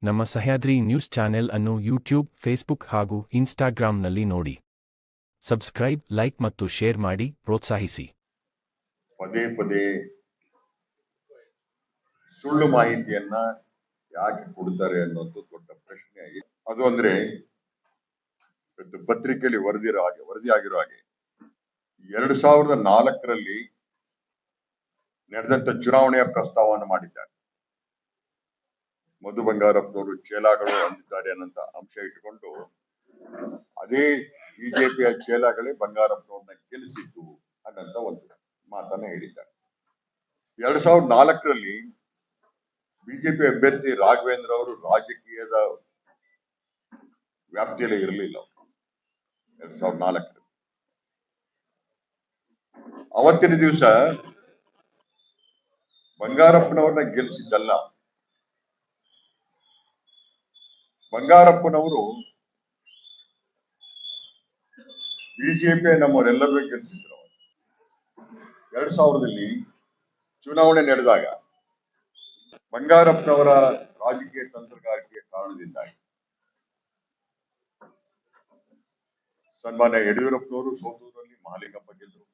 ನಮ್ಮ Sahyadri news channel ಅನ್ನು YouTube, Facebook ಹಾಗೂ ಇನ್ಸ್ಟಾಗ್ರಾಂನಲ್ಲಿ ನೋಡಿ. ಸಬ್ಸ್ಕ್ರೈಬ್, ಲೈಕ್ ಮತ್ತು ಶೇರ್ ಮಾಡಿ ಪ್ರೋತ್ಸಾಹಿಸಿ. ಪದೇ ಪದೇ ಸುಳ್ಳು ಮಾಹಿತಿಯನ್ನ ಯಾಕೆ ಕೊಡ್ತಾರೆ ಅನ್ನೋದು ದೊಡ್ಡ ಪ್ರಶ್ನೆ ಆಗಿದೆ. ಅದು ಅಂದ್ರೆ ಪತ್ರಿಕೆಯಲ್ಲಿ ವರದಿ ಆಗಿರೋ ಹಾಗೆ 2004ರಲ್ಲಿ ನಡೆದಂತ ಚುನಾವಣೆಯ ಪ್ರಸ್ತಾವವನ್ನು ಮಾಡಿದ್ದಾರೆ. ಮಧು ಬಂಗಾರಪ್ಪನವರು ಚೇಲಾಗಳು ಅಂದಿದ್ದಾರೆ ಅನ್ನೋಂತ ಅಂಶ ಇಟ್ಟುಕೊಂಡು ಅದೇ ಬಿಜೆಪಿಯ ಚೇಲಾಗಳೇ ಬಂಗಾರಪ್ಪನವ್ರನ್ನ ಗೆಲ್ಲಿಸಿದ್ದು ಅನ್ನಂತ ಒಂದು ಮಾತನ್ನ ಹೇಳಿದ್ದಾರೆ. 2004ರಲ್ಲಿ ಬಿಜೆಪಿ ಅಭ್ಯರ್ಥಿ ರಾಘವೇಂದ್ರ ಅವರು ರಾಜಕೀಯದ ವ್ಯಾಪ್ತಿಯಲ್ಲೇ ಇರಲಿಲ್ಲ. 2004ರಲ್ಲಿ ಅವತ್ತಿನ ದಿವಸ ಬಂಗಾರಪ್ಪನವ್ರನ್ನ ಗೆಲ್ಲಿಸಿದ್ದಲ್ಲ, ಬಂಗಾರಪ್ಪನವರು ಬಿಜೆಪಿ ನಮ್ಮವರೆಲ್ಲರೂ ಗೆಲ್ಲಿಸಿದ್ರು. 2000ರಲ್ಲಿ ಚುನಾವಣೆ ನಡೆದಾಗ ಬಂಗಾರಪ್ಪನವರ ರಾಜಕೀಯ ತಂತ್ರಗಾರಿಕೆಯ ಕಾರಣದಿಂದಾಗಿ ಸನ್ಮಾನ್ಯ ಯಡಿಯೂರಪ್ಪನವರು ಸೋತೂರಲ್ಲಿ ಮಹಾಲಿಂಗಪ್ಪ ಗೆದ್ದರು,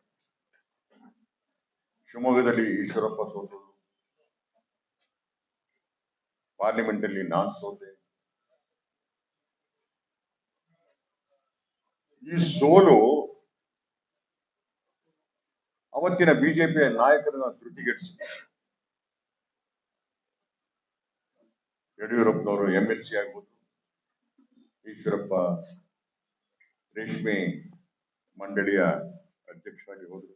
ಶಿವಮೊಗ್ಗದಲ್ಲಿ ಈಶ್ವರಪ್ಪ ಸೋತರು, ಪಾರ್ಲಿಮೆಂಟ್ ಅಲ್ಲಿ ನಾನ್ ಸೋತೆ. ಈ ಸೋಲು ಅವತ್ತಿನ ಬಿಜೆಪಿಯ ನಾಯಕರನ್ನ ಧೃತಿಗೆಡಿಸಿದೆ. ಯಡಿಯೂರಪ್ಪನವರು MLC ಆಗ್ಬೋದು, ಈಶ್ವರಪ್ಪ ರೇಷ್ಮೆ ಮಂಡಳಿಯ ಅಧ್ಯಕ್ಷರಾಗಿ ಹೋದರು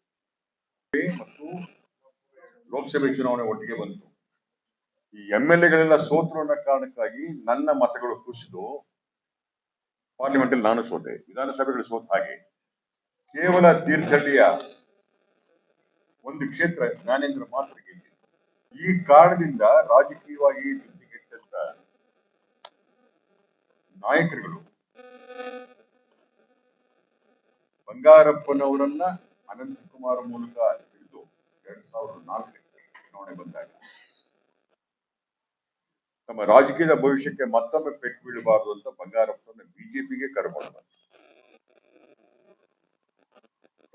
ಮತ್ತು ಲೋಕಸಭೆ ಚುನಾವಣೆ ಒಟ್ಟಿಗೆ ಬಂತು. ಈ MLA ಸೋತರು ಅನ್ನೋ ಕಾರಣಕ್ಕಾಗಿ ನನ್ನ ಮತಗಳು ಕುಸಿದು ಪಾರ್ಲಿಮೆಂಟ್ ಅಲ್ಲಿ ನಾನು ಸೋತೆ, ವಿಧಾನಸಭೆಗಳು ಸೋತ. ಹಾಗೆ ಕೇವಲ ತೀರ್ಥಹಳ್ಳಿಯ ಒಂದು ಕ್ಷೇತ್ರ ಜ್ಞಾನೇಂದ್ರ ಮಾತ್ರ ಗೆದ್ದಿದೆ. ಈ ಕಾರಣದಿಂದ ರಾಜಕೀಯವಾಗಿ ಧೃತಿಗೆಟ್ಟಂತ ನಾಯಕರುಗಳು ಬಂಗಾರಪ್ಪನವರನ್ನ ಅನಂತಕುಮಾರ್ ಮೂಲಕ ಹಿಡಿದು 2004 ಚುನಾವಣೆ ಬಂದಾಗ ತಮ್ಮ ರಾಜಕೀಯದ ಭವಿಷ್ಯಕ್ಕೆ ಮತ್ತೊಮ್ಮೆ ಪೆಟ್ಟು ಬೀಳಬಾರದು ಅಂತ ಬಂಗಾರಪ್ಪನ ಬಿಜೆಪಿಗೆ ಕರ್ಕೊಂಡು ಬಂದ.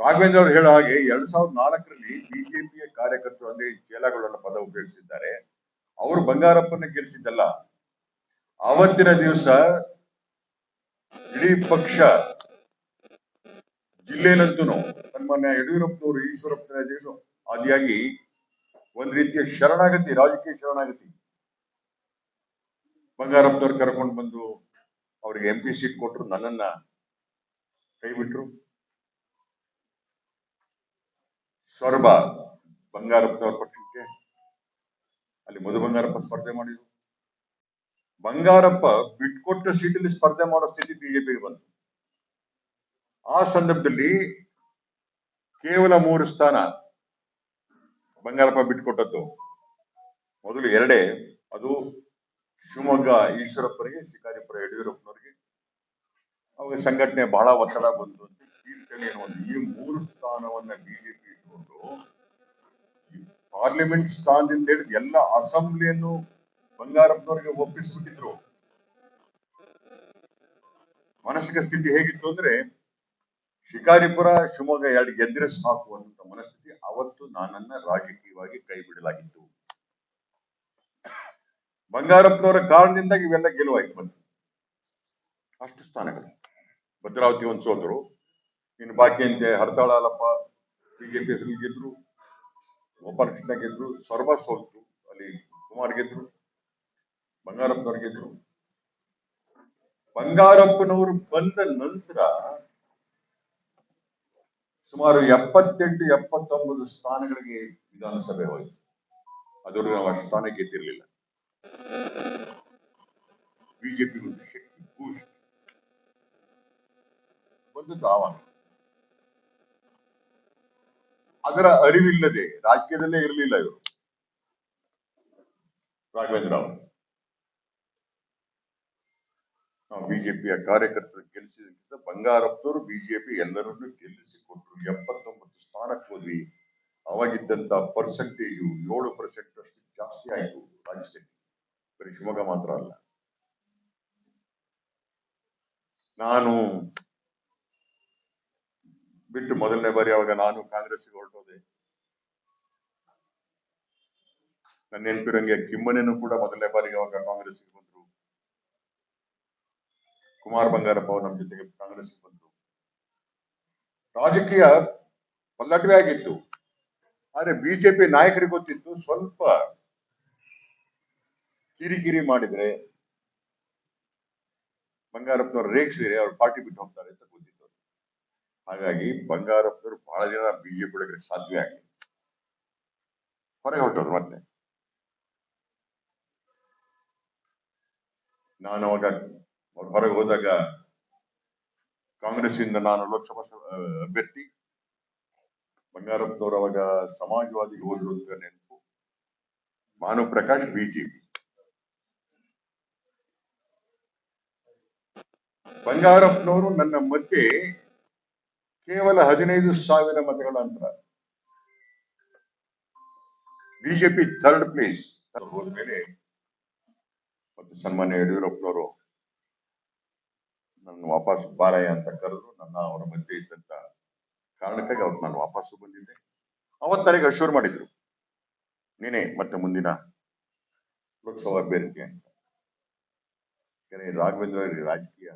ರಾಘವೇಂದ್ರ ಅವರು ಹೇಳೋ ಹಾಗೆ 2004ರಲ್ಲಿ ಬಿಜೆಪಿಯ ಕಾರ್ಯಕರ್ತರು ಅಂದ್ರೆ ಚೇಲಾಗಳನ್ನ ಪದ ಉಪಯೋಗಿಸಿದ್ದಾರೆ. ಅವರು ಬಂಗಾರಪ್ಪನ ಗೆಲ್ಲಿಸಿದ್ದಲ್ಲ, ಅವತ್ತಿನ ದಿವಸ ಇಡೀ ಪಕ್ಷ ಜಿಲ್ಲೆಯಲ್ಲಂತೂ ಸನ್ಮಾನ್ಯ ಯಡಿಯೂರಪ್ಪನವರು ಈಶ್ವರಪ್ಪನ ಆದಿಯಾಗಿ ಒಂದ್ ರೀತಿಯ ಶರಣಾಗತಿ, ರಾಜಕೀಯ ಶರಣಾಗತಿ. ಬಂಗಾರಪ್ಪನವ್ರು ಕರ್ಕೊಂಡು ಬಂದು ಅವ್ರಿಗೆ MP ಸೀಟ್ ಕೊಟ್ಟರು, ನನ್ನನ್ನ ಕೈ ಬಿಟ್ರು. ಸೊರಬ ಬಂಗಾರಪ್ಪನವ್ರ ಪಕ್ಷಕ್ಕೆ, ಅಲ್ಲಿ ಮಧು ಬಂಗಾರಪ್ಪ ಸ್ಪರ್ಧೆ ಮಾಡಿದ್ರು. ಬಂಗಾರಪ್ಪ ಬಿಟ್ಕೊಟ್ಟ ಸೀಟಲ್ಲಿ ಸ್ಪರ್ಧೆ ಮಾಡೋ ಸ್ಥಿತಿ ಬಿಜೆಪಿಗೆ ಬಂತು. ಆ ಸಂದರ್ಭದಲ್ಲಿ ಕೇವಲ 3 ಸ್ಥಾನ ಬಂಗಾರಪ್ಪ ಬಿಟ್ಕೊಟ್ಟದ್ದು. ಮೊದಲು 2, ಅದು ಶಿವಮೊಗ್ಗ ಈಶ್ವರಪ್ಪರಿಗೆ, ಶಿಕಾರಿಪುರ ಯಡಿಯೂರಪ್ಪನವರಿಗೆ. ಅವಾಗ ಸಂಘಟನೆ ಬಹಳ ಒತ್ತಡ ಬಂತು ಅಂತ ತೀರ್ಥಹಳ್ಳಿ ಅನ್ನುವಂಥ ಈ 3 ಸ್ಥಾನವನ್ನ ಬಿಜೆಪಿ ಇಟ್ಕೊಂಡು ಪಾರ್ಲಿಮೆಂಟ್ ಸ್ಥಾನದಿಂದ ಹಿಡಿದು ಎಲ್ಲ ಅಸೆಂಬ್ಲಿಯನ್ನು ಬಂಗಾರಪ್ಪನವರಿಗೆ ಒಪ್ಪಿಸ್ಬಿಟ್ಟಿದ್ರು. ಮಾನಸಿಕ ಸ್ಥಿತಿ ಹೇಗಿತ್ತು ಅಂದ್ರೆ ಶಿಕಾರಿಪುರ ಶಿವಮೊಗ್ಗ 2 ಗೆದ್ರೆ ಸಾಕು ಅನ್ನುವಂತ ಮನಸ್ಥಿತಿ. ಅವತ್ತು ನನ್ನನ್ನ ರಾಜಕೀಯವಾಗಿ ಕೈ ಬಿಡಲಾಗಿತ್ತು. ಬಂಗಾರಪ್ಪನವರ ಕಾರಣದಿಂದಾಗಿ ಇವೆಲ್ಲ ಗೆಲುವಾಯ್ತು. ಬಂತು ಅಷ್ಟು ಸ್ಥಾನಗಳು. ಭದ್ರಾವತಿ ಒಂದು ಸೋದರು, ಇನ್ನು ಬಾಕಿ ಅಂತೆ ಹರತಾಳ ಹಾಲಪ್ಪ ಬಿಜೆಪಿ ಹೆಸರು ಗೆದ್ರು, ಗೋಪಾಲಕೃಷ್ಣ ಗೆದ್ರು, ಸೊರಬ ಸೋಲ್ತು, ಅಲ್ಲಿ ಕುಮಾರ್ ಗೆದ್ರು, ಬಂಗಾರಪ್ಪನವ್ರು ಗೆದ್ರು. ಬಂಗಾರಪ್ಪನವರು ಬಂದ ನಂತರ ಸುಮಾರು 78-79 ಸ್ಥಾನಗಳಿಗೆ ವಿಧಾನಸಭೆ ಹೋಯಿತು. ಅದನ್ನು ನಾವು ಅಷ್ಟು ಸ್ಥಾನ ಗೆದ್ದಿರಲಿಲ್ಲ. ಬಿಜೆಪಿ ಒಂದು ಶಕ್ತಿ ಬೂಸ್ಟ್ ಬಂದದ್ದು ಆವಾಗ. ಅದರ ಅರಿವಿಲ್ಲದೆ ರಾಜಕೀಯದಲ್ಲೇ ಇರಲಿಲ್ಲ ಇವರು. ರಾಘವೇಂದ್ರ ಅವರು ನಾವು ಬಿಜೆಪಿಯ ಕಾರ್ಯಕರ್ತರು ಗೆಲ್ಲಿಸಿದ ಬಂಗಾರಪ್ಪನವರು ಬಿಜೆಪಿ ಎಲ್ಲರನ್ನೂ ಗೆಲ್ಲಿಸಿಕೊಟ್ರು. 79 ಸ್ಥಾನಕ್ಕೆ ಹೋದ್ವಿ. ಅವಾಗಿದ್ದಂತ ಪರ್ಸೆಂಟೇಜು 7% ಅಷ್ಟು ಜಾಸ್ತಿ ಆಯ್ತು ರಾಜ್ಯದಲ್ಲಿ. ಬರೀ ಶಿವಮೊಗ್ಗ ಮಾತ್ರ ಅಲ್ಲ, ನಾನು ಬಿಟ್ಟು ಮೊದಲನೇ ಬಾರಿ ಅವಾಗ ನಾನು ಕಾಂಗ್ರೆಸ್ಗೆ ಹೊರಟೋದೆ. ನನ್ನ ನೆನಪಿರಂಗೆ ಕಿಮ್ಮನೇನು ಕೂಡ ಮೊದಲನೇ ಬಾರಿಗೆ ಅವಾಗ ಕಾಂಗ್ರೆಸ್ಗೆ ಬಂದ್ರು. ಕುಮಾರ್ ಬಂಗಾರಪ್ಪ ಅವರು ನಮ್ಮ ಜೊತೆಗೆ ಕಾಂಗ್ರೆಸ್ಗೆ ಬಂದ್ರು. ರಾಜಕೀಯ ಪಲ್ಲಟವೇ ಆಗಿತ್ತು. ಆದ್ರೆ ಬಿಜೆಪಿ ನಾಯಕರಿಗೆ ಗೊತ್ತಿತ್ತು, ಸ್ವಲ್ಪ ಕಿರಿಕಿರಿ ಮಾಡಿದ್ರೆ ಬಂಗಾರಪ್ಪನವ್ರು ರೇಗಿಸಿದ್ರೆ ಅವ್ರ ಪಾರ್ಟಿ ಬಿಟ್ಟು ಹೋಗ್ತಾರೆ ಅಂತ ಗೊತ್ತಿತ್ತು. ಹಾಗಾಗಿ ಬಂಗಾರಪ್ಪನವರು ಬಹಳ ಜನ ಬಿಜೆಪಿ ಒಳಗಡೆ ಸಾಧ್ಯ ಆಗಿ ಹೊರಗೆ ಹೊರಟವ್ರು. ಮತ್ತೆ ನಾನು ಅವಾಗ ಹೊರಗೆ ಹೋದಾಗ ಕಾಂಗ್ರೆಸ್ ಇಂದ ನಾನು ಲೋಕಸಭಾ ಅಭ್ಯರ್ಥಿ, ಬಂಗಾರಪ್ಪನವರು ಅವಾಗ ಸಮಾಜವಾದಿಗೆ ಹೋದ್ರು ಅಂತ ನೆನಪು. ಭಾನುಪ್ರಕಾಶ್ ಬಿಜೆಪಿ. ಬಂಗಾರಪ್ಪನವರು ನನ್ನ ಮಧ್ಯೆ ಕೇವಲ 15,000 ಮತಗಳ ಅಂತರ. ಬಿಜೆಪಿ ಥರ್ಡ್ ಪ್ಲೇಸ್ ಹೋದ್ಮೇಲೆ ಮತ್ತು ಸನ್ಮಾನ್ಯ ಯಡಿಯೂರಪ್ಪನವರು ನನ್ನ ವಾಪಸ್ ಬಾರಯ್ಯ ಅಂತ ಕರೆದು ನನ್ನ ಅವರ ಮಧ್ಯೆ ಇದ್ದಂತ ಕಾರಣಕ್ಕಾಗಿ ಅವ್ರು ನಾನು ವಾಪಸ್ಸು ಬಂದಿದ್ದೆ. ಅವತ್ತರಿಗೆ ಅಶ್ಯೂರ್ ಮಾಡಿದ್ರು, ನೀನೇ ಮತ್ತೆ ಮುಂದಿನ ಲೋಕಸಭಾ ಅಭ್ಯರ್ಥಿ ಅಂತ. ರಾಘವೇಂದ್ರ ರಾಜಕೀಯ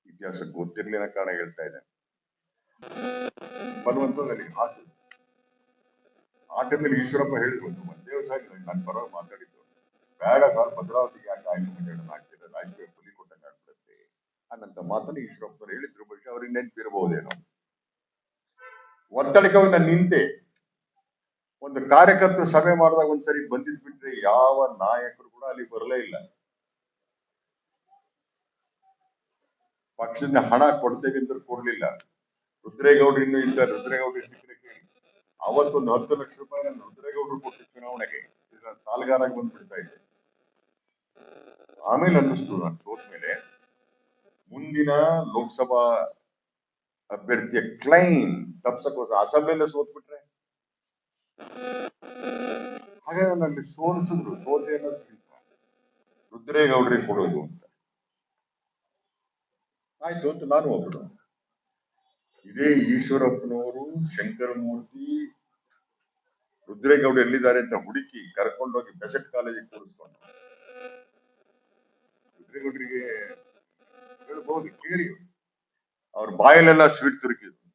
ಇತಿಹಾಸ ಗೊತ್ತಿರ್ಲಿಲ್ಲ ಕಾರಣ ಹೇಳ್ತಾ ಇದ್ದೇನೆ. ಬಲವಂತದಲ್ಲಿ ಆಟದಲ್ಲಿ ಈಶ್ವರಪ್ಪ ಹೇಳಿದ್ರು, ದೇವಸಾಗಿ ನನ್ನ ಪರವಾಗಿ ಮಾತಾಡಿದ್ದು, ಬೇಡ ಸರ್ ಭದ್ರಾವತಿಗೆ ಯಾಕೆ ಆಯ್ಕೆ ಮಂಡಳಿ ಆಗ್ತಿದೆ, ರಾಜಕೀಯ ಪುಲಿ ಕೊಟ್ಟಂಗೆ ಆಗ್ಬಿಡುತ್ತೆ ಅನ್ನಂತ ಮಾತನ್ನು ಈಶ್ವರಪ್ಪರು ಹೇಳಿದ್ರು. ಬಹುಶಃ ಅವ್ರಿಗೆ ನೆನಪಿರಬಹುದೇನೋ. ಒತ್ತಡಕ್ಕೆ ನಾನು ನಿಂತೆ. ಒಂದು ಕಾರ್ಯಕರ್ತರು ಸಭೆ ಮಾಡಿದಾಗ ಒಂದ್ಸರಿ ಬಂದಿದ್ ಬಿಟ್ರೆ ಯಾವ ನಾಯಕರು ಕೂಡ ಅಲ್ಲಿ ಬರಲೇ ಇಲ್ಲ. ಪಕ್ಷದಿಂದ ಹಣ ಕೊಡ್ತೇವೆ ಅಂತ ಕೊಡ್ಲಿಲ್ಲ. ರುದ್ರೇಗೌಡರು ಇನ್ನೂ ಇದ್ದ, ರುದ್ರೇಗೌಡರು ಸಿಕ್ಕರೆ ಕೇಳಿ, ಅವತ್ತೊಂದು 10 ಲಕ್ಷ ರೂಪಾಯಿ ನಾನು ರುದ್ರೇಗೌಡರು ಕೊಟ್ಟು ಚುನಾವಣೆಗೆ ಸಾಲಗಾರಾಗಿ ಬಂದ್ಬಿಡ್ತಾ ಇದ್ದೆ. ಆಮೇಲೆ ಅನ್ನಿಸ್ತು ನಾನು ಸೋತ ಮೇಲೆ ಮುಂದಿನ ಲೋಕಸಭಾ ಅಭ್ಯರ್ಥಿಯ ಕ್ಲೈಮ್ ತಪ್ಸಕ್ಕೋಸ್ಕರ ಅಸೆಂಬ್ಲಿಯಲ್ಲೇ ಸೋತ್ಬಿಟ್ರೆ, ಹಾಗೆ ನನ್ನ ಸೋಲಿಸಿದ್ರು. ಸೋತೆ ಅನ್ನೋದಕ್ಕಿಂತ ರುದ್ರೇಗೌಡರಿಗೆ ಕೊಡೋದು ಅಂತ ಆಯ್ತು ಅಂತ ನಾನು ಒಬ್ಬರು. ಇದೇ ಈಶ್ವರಪ್ಪನವರು ಶಂಕರಮೂರ್ತಿ ರುದ್ರೇಗೌಡ ಎಲ್ಲಿದ್ದಾರೆ ಅಂತ ಹುಡುಕಿ ಕರ್ಕೊಂಡೋಗಿ ಬೆಸೆಟ್ ಕಾಲೇಜಿಗೆ ಕೂರಿಸ್ಕೊಂಡು, ರುದ್ರೇಗೌಡರಿಗೆ ಹೇಳ್ಬಹುದು ಕೇಳಿ, ಅವ್ರ ಬಾಯಲ್ಲೆಲ್ಲ ಸ್ವೀಟ್ ತುರುಕಿದ್ರು.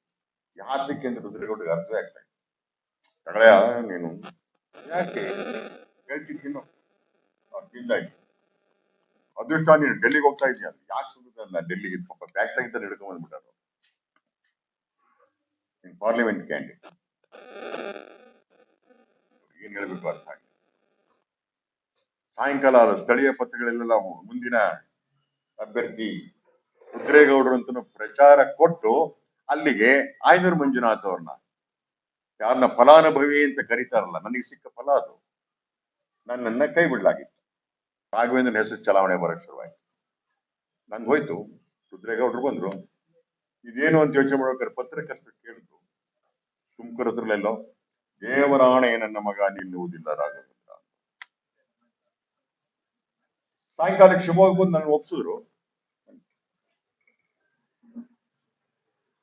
ಯಾತಕ್ಕೆ ಅಂತ ರುದ್ರೇಗೌಡರಿಗೆ ಅರ್ಥ ಆಗ್ತಾ ಇತ್ತು. ತಗಳಯ ನೀನು ಯಾಕೆ ಹೇಳ್ತಿ ತಿನ್ನು, ತಿಂದಾಯ್ತು. ಅದೃಷ್ಟ ನೀನು ಡೆಲ್ಲಿಗೆ ಹೋಗ್ತಾ ಇದೀಯ, ಯಾಕೆ ಸುಮ್ಮನೆ ಡೆಲ್ಲಿಗೆ ಪಾಪ ಫ್ಯಾಕ್ಟ್ರಿ ಅಂತ ಹಿಡ್ಕೊಂಡ್ ಬಂದ್ಬಿಟ್ಟಾರ. ಪಾರ್ಲಿಮೆಂಟ್ ಕ್ಯಾಂಡಿಡೇಟ್ ಏನ್ ಹೇಳ್ಬೇಕು ಅರ್ಥ ಆಗಿ. ಸಾಯಂಕಾಲ ಸ್ಥಳೀಯ ಪತ್ರಗಳೆಲ್ಲ ಮುಂದಿನ ಅಭ್ಯರ್ಥಿ ರುದ್ರೇಗೌಡರು ಅಂತ ಪ್ರಚಾರ ಕೊಟ್ಟು ಅಲ್ಲಿಗೆ ಆಯನೂರು ಮಂಜುನಾಥ್ ಅವ್ರನ್ನ, ಯಾರನ್ನ ಫಲಾನುಭವಿ ಅಂತ ಕರೀತಾರಲ್ಲ, ನನಗೆ ಸಿಕ್ಕ ಫಲ ಅದು, ನನ್ನನ್ನ ಕೈ ಬಿಡ್ಲಾಗಿತ್ತು. ರಾಘವೇಂದ್ರನ ಹೆಸರು ಚಲಾವಣೆ ಬರಕ್ ಶುರುವಾಯ್ತು. ನಂಗೆ ಹೋಯ್ತು. ರುದ್ರೇಗೌಡರು ಬಂದ್ರು. ಇದೇನು ಅಂತ ಯೋಚನೆ ಮಾಡ್ಬೇಕಾದ್ರೆ ಪತ್ರಕರ್ತರು ಕೇಳಿದ್ರು, ತುಮಕೂರದ್ರಲ್ಲೆಲ್ಲೋ, ದೇವರಾಣೆ ನನ್ನ ಮಗ ನಿಲ್ಲುವುದಿಲ್ಲ ರಾಘವೇಂದ್ರ. ಸಾಯಂಕಾಲಕ್ಕೆ ಶಿವಮೊಗ್ಗ ಬಂದು ನನ್ನ ಒಪ್ಸಿದ್ರು.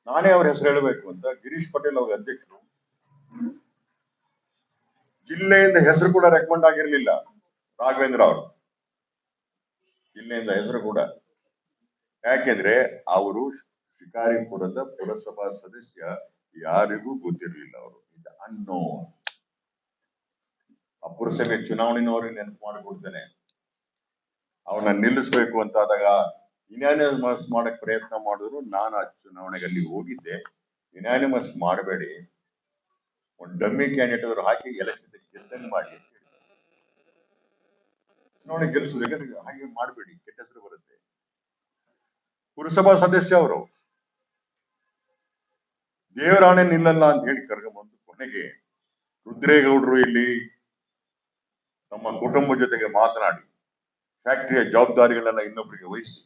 ನಾನೇ ಅವ್ರ ಹೆಸರು ಹೇಳಬೇಕು ಅಂತ ಗಿರೀಶ್ ಪಟೇಲ್ ಅವ್ರ ಅಧ್ಯಕ್ಷರು. ಜಿಲ್ಲೆಯಿಂದ ಹೆಸರು ಕೂಡ ರೆಕಮೆಂಡ್ ಆಗಿರ್ಲಿಲ್ಲ ರಾಘವೇಂದ್ರ ಅವರು, ಜಿಲ್ಲೆಯಿಂದ ಹೆಸರು ಕೂಡ. ಯಾಕೆಂದ್ರೆ ಅವರು ಶಿಕಾರಿಪುರದ ಪುರಸಭಾ ಸದಸ್ಯ, ಯಾರಿಗೂ ಗೊತ್ತಿರಲಿಲ್ಲ. ಅವರು ಇದು ಅನ್ನೋನ್. ಆ ಪುರಸಭೆ ಚುನಾವಣೆನವ್ರಿಗೆ ನೆನಪು ಮಾಡಿಕೊಡ್ತೇನೆ. ಅವನ್ನ ನಿಲ್ಲಿಸ್ಬೇಕು ಅಂತ ಆದಾಗ ಯುನಾನಿಮಸ್ ಮಾಡಕ್ ಪ್ರಯತ್ನ ಮಾಡಿದ್ರು. ನಾನು ಆ ಚುನಾವಣೆಗೆ ಅಲ್ಲಿ ಹೋಗಿದ್ದೆ. ಯುನಾನಿಮಸ್ ಮಾಡಬೇಡಿ, ಒಂದು ಡಮ್ಮಿ ಕ್ಯಾಂಡಿಡೇಟ್ ಅವರು ಹಾಕಿ ಎಲೆಕ್ಷನ್ ಗೆದ್ದಂಗ್ ಮಾಡಿ, ಚುನಾವಣೆ ಗೆಲ್ಲಿಸೋದಕ್ಕೆ ಹಾಗೆ ಮಾಡಬೇಡಿ, ಕೆಟ್ಟ ಹೆಸರು ಬರುತ್ತೆ. ಪುರಸಭಾ ಸದಸ್ಯ ಅವರು ದೇವರಾಣೆ ನಿಲ್ಲಲ್ಲ ಅಂತ ಹೇಳಿ ಕರ್ಕೊಂಡ್ಬಂದು ಕೊನೆಗೆ ರುದ್ರೇಗೌಡರು ಇಲ್ಲಿ ನಮ್ಮ ಕುಟುಂಬ ಜೊತೆಗೆ ಮಾತನಾಡಿ ಫ್ಯಾಕ್ಟರಿಯ ಜವಾಬ್ದಾರಿಗಳನ್ನ ಇನ್ನೊಬ್ಬರಿಗೆ ವಹಿಸಿ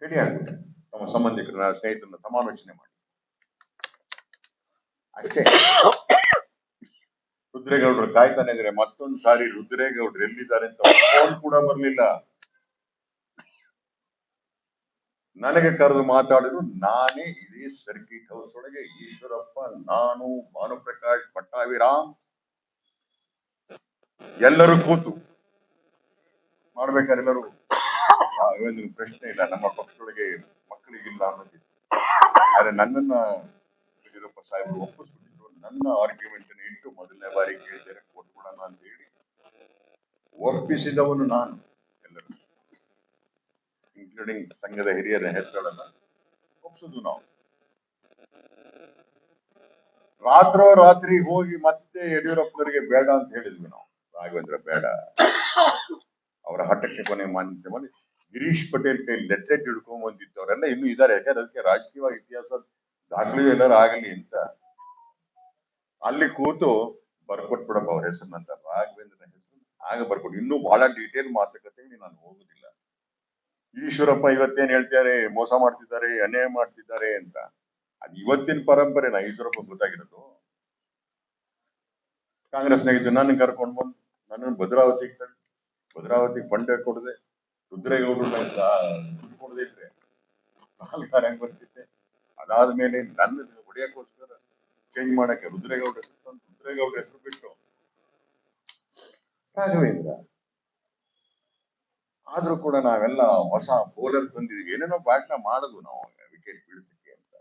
ಹೇಳಿ ಆಗುತ್ತೆ. ನಮ್ಮ ಸಂಬಂಧಿಕರನ್ನ, ಸ್ನೇಹಿತರನ್ನ ಸಮಾಲೋಚನೆ ಮಾಡಿ ಅಷ್ಟೇ. ರುದ್ರೇಗೌಡರು ಕಾಯ್ತಾನೆ ಇದ್ರೆ ಮತ್ತೊಂದ್ ಸಾರಿ ರುದ್ರೇಗೌಡರು ಎಲ್ಲಿದ್ದಾರೆ ಅಂತ ಫೋನ್ ಕೂಡ ಬರ್ಲಿಲ್ಲ. ನನಗೆ ಕರೆದು ಮಾತಾಡಿದ್ರು. ನಾನೇ ಇದೇ ಸರ್ಕಿಟ್ ಹೌಸ್ ಒಳಗೆ ಈಶ್ವರಪ್ಪ, ನಾನು, ಭಾನುಪ್ರಕಾಶ್, ಪಟ್ಟಾಭಿರಾಮ್ ಎಲ್ಲರೂ ಕೂತು ಮಾಡ್ಬೇಕಾದ್ರೆ ಎಲ್ಲರೂ ಒಂದು ಪ್ರಶ್ನೆ ಇಲ್ಲ, ನಮ್ಮ ಪಕ್ಷದೊಳಗೆ ಮಕ್ಕಳಿಗಿಲ್ಲ ಅನ್ನೋದಿತ್ತು. ಆದ್ರೆ ನನ್ನನ್ನ ಯಡಿಯೂರಪ್ಪ ಸಾಹೇಬರು ಒಪ್ಪಿಸ್ಬಿಟ್ಟಿದ್ರು. ನನ್ನ ಆರ್ಗ್ಯುಮೆಂಟ್ ಇಟ್ಟು ಮೊದಲನೇ ಬಾರಿ ಕೇಳಿದರೆ ಕೊಟ್ಬಿಡೋಣ ಅಂತ ಹೇಳಿ ಒಪ್ಪಿಸಿದವನು ನಾನು. ಎಲ್ಲರೂ ಇನ್ಕ್ಲೂಡಿಂಗ್ ಸಂಘದ ಹಿರಿಯರ ಹೆಸರುಗಳನ್ನ ಒಪ್ಪಿಸುದು ನಾವು. ರಾತ್ರಿ ಹೋಗಿ ಮತ್ತೆ ಯಡಿಯೂರಪ್ಪನವರಿಗೆ ಬೇಡ ಅಂತ ಹೇಳಿದ್ವಿ ನಾವು. ರಾಘವೇಂದ್ರ ಬೇಡ, ಅವರ ಹಠಕ್ಕೆ ಕೊನೆ ಮಾನ್ಯತೆ ಮಾಡಿ ಗಿರೀಶ್ ಪಟೇಲ್ ಕೈ ಲೆಟ್ರೆಟ್ ಹಿಡ್ಕೊಂಡ್ ಬಂದಿತ್ತು. ಅವರೆಲ್ಲ ಇನ್ನೂ ಇದ್ದಾರೆ, ಯಾಕಂದ್ರೆ ಅದಕ್ಕೆ ರಾಜಕೀಯವಾಗಿ ಇತಿಹಾಸ ದಾಖಲೆ ಎಲ್ಲರೂ ಆಗಲಿ ಅಂತ ಅಲ್ಲಿ ಕೂತು ಬರ್ಕೊಟ್ಬಿಡಪ್ಪ ಅವ್ರ ಹೆಸರಿನಂತ, ರಾಘವೇಂದ್ರನ ಹೆಸರು ಆಗ ಬರ್ಕೊಟ್ಟು. ಇನ್ನೂ ಬಹಳ ಡೀಟೇಲ್ ಮಾತುಕತೆಗೆ ನಾನು ಹೋಗುದಿಲ್ಲ. ಈಶ್ವರಪ್ಪ ಇವತ್ತೇನ್ ಹೇಳ್ತಾರೆ, ಮೋಸ ಮಾಡ್ತಿದ್ದಾರೆ, ಅನ್ಯಾಯ ಮಾಡ್ತಿದ್ದಾರೆ ಅಂತ. ಅದು ಇವತ್ತಿನ ಪರಂಪರೆನ ಈಶ್ವರಪ್ಪ ಗೊತ್ತಾಗಿರೋದು. ಕಾಂಗ್ರೆಸ್ನಾಗಿದ್ದು ನನ್ನ ಕರ್ಕೊಂಡು ಬಂದು ನನ್ನನ್ನು ಭದ್ರಾವತಿ ಫಂಡ್ ಕೊಡದೆ, ರುದ್ರೇಗೌಡರು ದುಡ್ಡು ಕೊಡದೆ ಇದ್ರೆ ನಾಲ್ಕಾರು ಹೆಂಗ್ ಬರ್ತಿದ್ದೆ. ಅದಾದ್ಮೇಲೆ ನನ್ನ ಹೊಡೆಯಕ್ಕೋಸ್ಕರ ಚೇಂಜ್ ಮಾಡಕ್ಕೆ ರುದ್ರೇಗೌಡ ಹೆಸರು ಬಿಟ್ಟು ರಾಘವೇಂದ್ರ. ಆದ್ರೂ ಕೂಡ ನಾವೆಲ್ಲ ಹೊಸ ಬೌಲರ್ ತಂದಿದ್ವಿ, ಏನೇನೋ ಬ್ಯಾಟ್ನ ಮಾಡುದು ನಾವು ವಿಕೆಟ್ ಬೀಳಿಸಕ್ಕೆ ಅಂತ.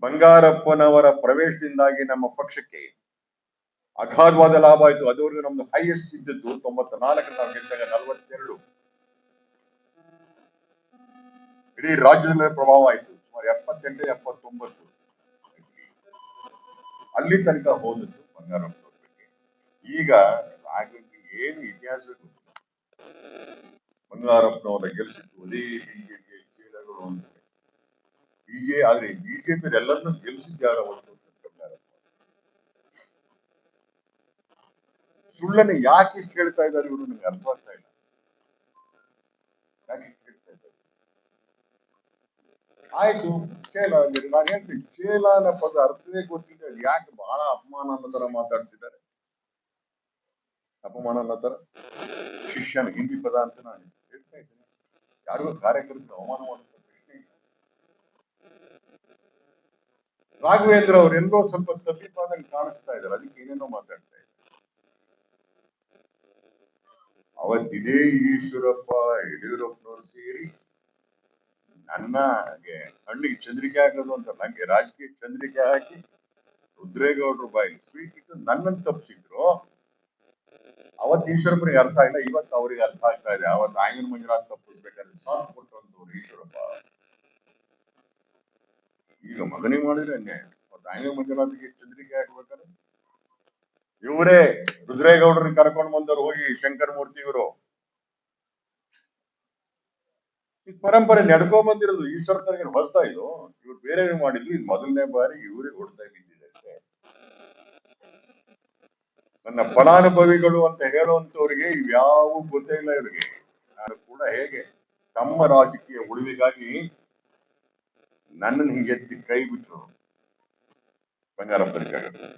ಬಂಗಾರಪ್ಪನವರ ಪ್ರವೇಶದಿಂದಾಗಿ ನಮ್ಮ ಪಕ್ಷಕ್ಕೆ ಅಗಾಧವಾದ ಲಾಭ ಆಯ್ತು. ಅದುವರೆಗೂ ನಮ್ದು ಹೈಯೆಸ್ಟ್ ಇದ್ದದ್ದು 94 ನಾವು ಗೆದ್ದಾಗ 42. ಇಡೀ ರಾಜ್ಯದಲ್ಲಿ ಪ್ರಭಾವ ಆಯ್ತು. ಸುಮಾರು 78, 79 ಅಲ್ಲಿ ತನಕ ಹೋದದ್ದು ಬಂಗಾರಪ್ಪನವ್ರ ಬಗ್ಗೆ. ಈಗ ರಾಘವೇಂದ್ರ ಏನು ಇತಿಹಾಸ ಗೊತ್ತಿಲ್ಲ. ಬಂಗಾರಪ್ಪನವರ ಗೆಲ್ಲಿಸಿದ್ದು ಅದೇ ಬಿಜೆಪಿಯ ಚೀಲಗಳು ಅಂತ. ಆದ್ರೆ ಬಿಜೆಪಿ ಎಲ್ಲರನ್ನೂ ಗೆಲ್ಲಿಸಿದ್ಯಾರ ಒಂದು ಬಂಗಾರಪ್ಪ. ಸುಳ್ಳನ್ನು ಯಾಕೆ ಕೇಳ್ತಾ ಇದ್ದಾರೆ ಇವರು, ನನಗೆ ಅರ್ಥ ಆಗ್ತಾ ಇಲ್ಲ. ಯಾಕೆ ಕೇಳ್ತಾ ಇದ್ದಾರೆ? ಆಯ್ತು, ಚೇಲ ಅಂದ್ರೆ ನಾನು ಹೇಳ್ತೀನಿ, ಚೇಲ ಅನ್ನೋ ಪದ ಅರ್ಥವೇ ಗೊತ್ತಿದೆ. ಅದು ಯಾಕೆ ಬಹಳ ಅಪಮಾನ ಅನ್ನೋ ತರ ಮಾತಾಡ್ತಿದ್ದಾರೆ? ಅಪಮಾನ ಅನ್ನೋ ತರ ಶಿಷ್ಯನ ಹಿಂದಿ ಪದ ಅಂತ ನಾನು ಹೇಳ್ತಾ ಇದ್ದೇನೆ. ಯಾರಿಗೂ ಕಾರ್ಯಕರ್ತರು ಅವಮಾನ ಮಾಡುವಂತ ಪ್ರಶ್ನೆ ಇಲ್ಲ. ರಾಘವೇಂದ್ರ ಅವರೆಲ್ಲೋ ಸ್ವಲ್ಪ ತಪ್ಪಿಪಾದಂಗೆ ಕಾಣಿಸ್ತಾ ಇದ್ದಾರೆ, ಅದಕ್ಕೆ ಏನೇನೋ ಮಾತಾಡ್ತಾ ಇದ್ದಾರೆ. ಅವತ್ತಿದೇ ಈಶ್ವರಪ್ಪ, ಯಡಿಯೂರಪ್ಪನವರು ಸೇರಿ ನನಗೆ ಕಣ್ಣಿಗೆ ಚಂದ್ರಿಕೆ ಹಾಕೋದು ಅಂತ, ನಂಗೆ ರಾಜಕೀಯ ಚಂದ್ರಿಕೆ ಹಾಕಿ ರುದ್ರೇಗೌಡರು ಬಾಯಿ ಸ್ವೀಟ್ ಇಟ್ಟು ನನ್ನನ್ನು ತಪ್ಪಿಸಿದ್ರು. ಅವತ್ತು ಈಶ್ವರಪ್ಪನಿಗೆ ಅರ್ಥ ಇಲ್ಲ, ಇವತ್ತು ಅವ್ರಿಗೆ ಅರ್ಥ ಆಗ್ತಾ ಇದೆ. ಅವತ್ತು ಆಂಗನ ಮಂಜುನಾಥ್ ತಪ್ಪಿಸ್ಬೇಕಾದ್ರೆ ಸಾಥ್ ಕೊಟ್ಟಂತವ್ರು ಈಶ್ವರಪ್ಪ. ಈಗ ಮಗನಿಗೆ ಮಾಡಿದ್ರೆ ಅನ್ಯಾಯ. ಅವತ್ತು ಆಂಗನ ಮಂಜುನಾಥ್ಗೆ ಚಂದ್ರಿಕೆ ಹಾಕ್ಬೇಕಾದ್ರೆ ಇವರೇ ರುದ್ರೇಗೌಡರನ್ನ ಕರ್ಕೊಂಡು ಬಂದವರು ಹೋಗಿ ಶಂಕರ ಮೂರ್ತಿ ಇವರು. ಈ ಪರಂಪರೆ ನಡ್ಕೊಂಡ್ ಬಂದಿರೋದು ಈಶ್ವರಪ್ಪನಿಗೆ ಹೊಸ್ತಾ ಇದು. ಇವ್ರು ಬೇರೆ ಮಾಡಿದ್ರು, ಇದು ಮೊದಲನೇ ಬಾರಿ ಇವ್ರಿಗೆ ಹೊಡ್ತಾ ಬಿದ್ದಿದೆ ಅಷ್ಟೇ. ನನ್ನ ಫಲಾನುಭವಿಗಳು ಅಂತ ಹೇಳುವಂತವ್ರಿಗೆ ಇವ್ಯಾವು ಗೊತ್ತೇ ಇಲ್ಲ ಇವರಿಗೆ. ನಾನು ಕೂಡ ಹೇಗೆ ತಮ್ಮ ರಾಜಕೀಯ ಉಳಿವಿಗಾಗಿ ನನ್ನನ್ನು ಹಿಂಗೆ ಎತ್ತಿ ಕೈ ಬಿಟ್ರು ಬಂಗಾರಪ್ಪನಿಗಾಗುತ್ತೆ.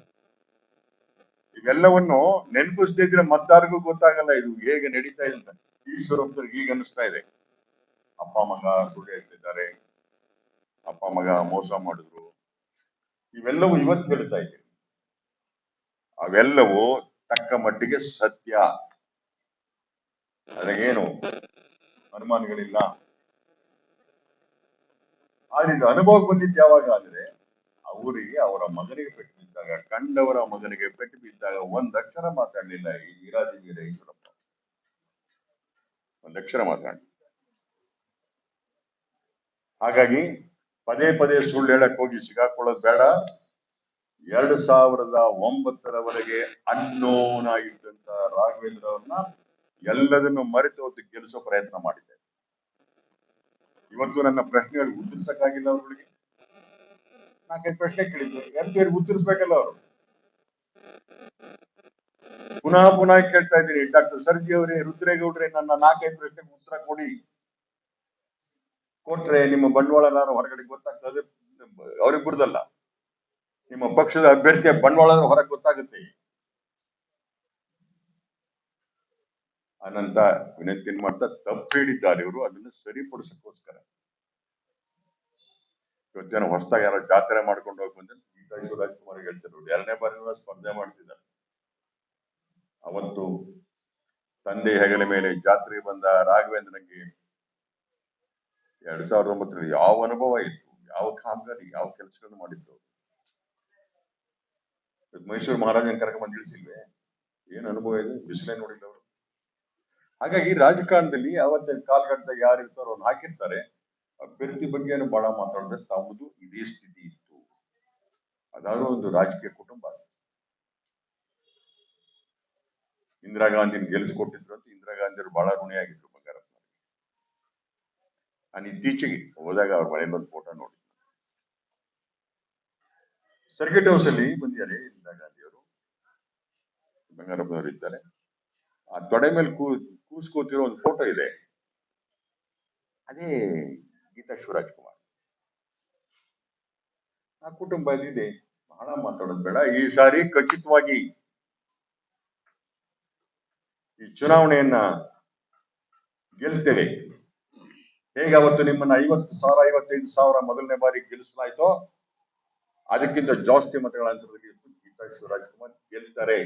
ಇವೆಲ್ಲವನ್ನು ನೆನಪಿಸ್ತಿದ್ರೆ ಮತ್ತಾರಿಗೂ ಗೊತ್ತಾಗಲ್ಲ ಇದು ಹೇಗೆ ನಡೀತಾ ಇದೆ ಅಂತ. ಈಶ್ವರಪ್ಪನಿಗೆ ಈಗ ಅನಿಸ್ತಾ ಇದೆ, ಅಪ್ಪ ಮಗ ಸುಳ್ಳು ಹೇಳ್ತಿದ್ದಾರೆ, ಅಪ್ಪ ಮಗ ಮೋಸ ಮಾಡಿದ್ರು. ಇವೆಲ್ಲವೂ ಇವತ್ತು ಹೇಳ್ತಾ ಇದ್ದೀವಿ. ಅವೆಲ್ಲವೂ ತಕ್ಕ ಮಟ್ಟಿಗೆ ಸತ್ಯ, ಅದಕ್ಕೇನು ಅನುಮಾನಗಳಿಲ್ಲ. ಆದ್ರೆ ಇದು ಅನುಭವ ಬಂದಿದ್ದು ಯಾವಾಗ ಅಂದ್ರೆ, ಅವರಿಗೆ ಅವರ ಮಗನಿಗೆ ಪೆಟ್ಟು ಬಿದ್ದಾಗ, ಕಂಡವರ ಮಗನಿಗೆ ಪೆಟ್ಟು ಬಿದ್ದಾಗ ಒಂದ್ ಅಕ್ಷರ ಮಾತಾಡ್ಲಿಲ್ಲ ಈ ವೀರಾದಿವೀರ ಈಶ್ವರಪ್ಪ. ಒಂದ್ ಅಕ್ಷರ ಮಾತಾಡ್ಲಿ. ಹಾಗಾಗಿ ಪದೇ ಪದೇ ಸುಳ್ಳು ಹೇಳಕ್ ಹೋಗಿ ಸಿಗಾಕೊಳ್ಳೋದು ಬೇಡ. 2009ರವರೆಗೆ ಅನ್ನೋನ್ ಆಗಿದ್ದಂತ ರಾಘವೇಂದ್ರ ಅವ್ರನ್ನ ಎಲ್ಲದನ್ನು ಮರೆತು ಅವತ್ತು ಗೆಲ್ಲಿಸೋ ಪ್ರಯತ್ನ ಮಾಡಿದ್ದೆ. ಇವತ್ತು ನನ್ನ ಪ್ರಶ್ನೆಗಳಿಗೆ ಉತ್ತರಿಸಕ್ಕಾಗಿಲ್ಲ ಅವ್ರಿಗೆ. 4-5 ಪ್ರಶ್ನೆ ಕೇಳಿದ್ರು, ಎಂಟು ಉತ್ತರಿಸ್ಬೇಕಲ್ಲ ಅವರು. ಪುನಃ ಕೇಳ್ತಾ ಇದ್ದೀನಿ, ಡಾಕ್ಟರ್ ಸರ್ಜಿ ಅವರೇ, ರುದ್ರೇಗೌಡ್ರೆ, ನನ್ನ 4-5 ಪ್ರಶ್ನೆಗೆ ಉತ್ತರ ಕೊಡಿ. ಕೊಟ್ರೆ ನಿಮ್ಮ ಬಂಡವಾಳದಾರ ಹೊರಗಡೆ ಗೊತ್ತಾಗ್ತದೆ. ಅವ್ರಿಗೆ ಬಿಡುದಲ್ಲ, ನಿಮ್ಮ ಪಕ್ಷದ ಅಭ್ಯರ್ಥಿಯ ಬಂಡವಾಳದ ಹೊರಗೆ ಗೊತ್ತಾಗುತ್ತೆ. ಅನಂತ ವಿನಂತಿಯನ್ನು ಮಾಡ್ತಾ ತಪ್ಪು ಹೇಳಿದ್ದಾರೆ ಇವರು, ಅದನ್ನು ಸರಿಪಡಿಸಕ್ಕೋಸ್ಕರ ಇವತ್ತೇನು ಹೊಸದಾಗಿ ಯಾರೋ ಜಾತ್ರೆ ಮಾಡ್ಕೊಂಡು ಹೋಗಿ ಬಂದ್ರೆ ಗೀತಾ ಶಿವರಾಜ್ಕುಮಾರ್ ಹೇಳ್ತಾರೆ, 2ನೇ ಬಾರಿ ಸ್ಪರ್ಧೆ ಮಾಡ್ತಿದ್ದಾರೆ. ಅವತ್ತು ತಂದೆ ಹೆಗಲ ಮೇಲೆ ಜಾತ್ರೆ ಬಂದ ರಾಘವೇಂದ್ರನಿಗೆ 2009 ಯಾವ ಅನುಭವ ಇತ್ತು, ಯಾವ ಕಾಮಗಾರಿ, ಯಾವ ಕೆಲಸಗಳನ್ನು ಮಾಡಿದ್ರು. ಮೈಸೂರು ಮಹಾರಾಜನ ಕರ್ಕೊಂಡು ಬಂದು ಇಳಿಸಿಲ್ವೇ? ಏನ್ ಅನುಭವ ಇದೆ, ಬಿಸಿಲೇ ನೋಡಿಲ್ಲ ಅವರು. ಹಾಗಾಗಿ ರಾಜಕಾರಣದಲ್ಲಿ ಅವತ್ತ ಕಾಲ್ಗಟ್ಟದಾಗ ಯಾರು ಇರ್ತಾರೋ ಅವ್ರು ಹಾಕಿರ್ತಾರೆ. ಅಭ್ಯರ್ಥಿ ಬಗ್ಗೆ ಬಹಳ ಮಾತಾಡಿದ್ರೆ ತಮ್ಮದು ಇದೇ ಸ್ಥಿತಿ ಇತ್ತು. ಅದಾದ್ರೂ ಒಂದು ರಾಜಕೀಯ ಕುಟುಂಬ. ಇಂದಿರಾ ಗಾಂಧಿನ ಗೆಲ್ಲಿಸ್ಕೊಟ್ಟಿದ್ರು ಅಂತ ಇಂದಿರಾ ಗಾಂಧಿಯವರು ಬಹಳ ಋಣಿಯಾಗಿದ್ರು ಬಂಗಾರಪ್ಪನವರಿಗೆ. ನಾನು ಇತ್ತೀಚೆಗೆ ಹೋದಾಗ ಅವ್ರ ಮನೆ ಬಂದು ಫೋಟೋ ನೋಡಿ, ಸರ್ಕಿಟ್ ಹೌಸ್ ಅಲ್ಲಿ ಬಂದಿದ್ದಾರೆ ಇಂದಿರಾ ಗಾಂಧಿಯವರು, ಬಂಗಾರಪ್ಪನವರು ಇದ್ದಾರೆ. ಆ ತೊಡೆ ಮೇಲೆ ಕೂತ್ಕೊತಿರೋ ಒಂದು ಫೋಟೋ ಇದೆ, ಅದೇ ಗೀತಾ ಶಿವರಾಜ್ಕುಮಾರ್. ಆ ಕುಟುಂಬ ಇದೆ. ಬಹಳ ಮಾತಾಡೋದು ಬೇಡ. ಈ ಸಾರಿ ಖಚಿತವಾಗಿ ಈ ಚುನಾವಣೆಯನ್ನ ಗೆಲ್ತೇವೆ. ಹೇಗೆ ಅವತ್ತು ನಿಮ್ಮನ್ನ 50,000 55,000 ಮೊದಲನೇ ಬಾರಿ ಗೆಲ್ಲಿಸಲಾಯ್ತೋ ಅದಕ್ಕಿಂತ ಜಾಸ್ತಿ ಮತಗಳ ಅಂತರದಲ್ಲಿ ಗೀತಾ ಶಿವರಾಜ್ಕುಮಾರ್ ಗೆಲ್ತಾರೆ.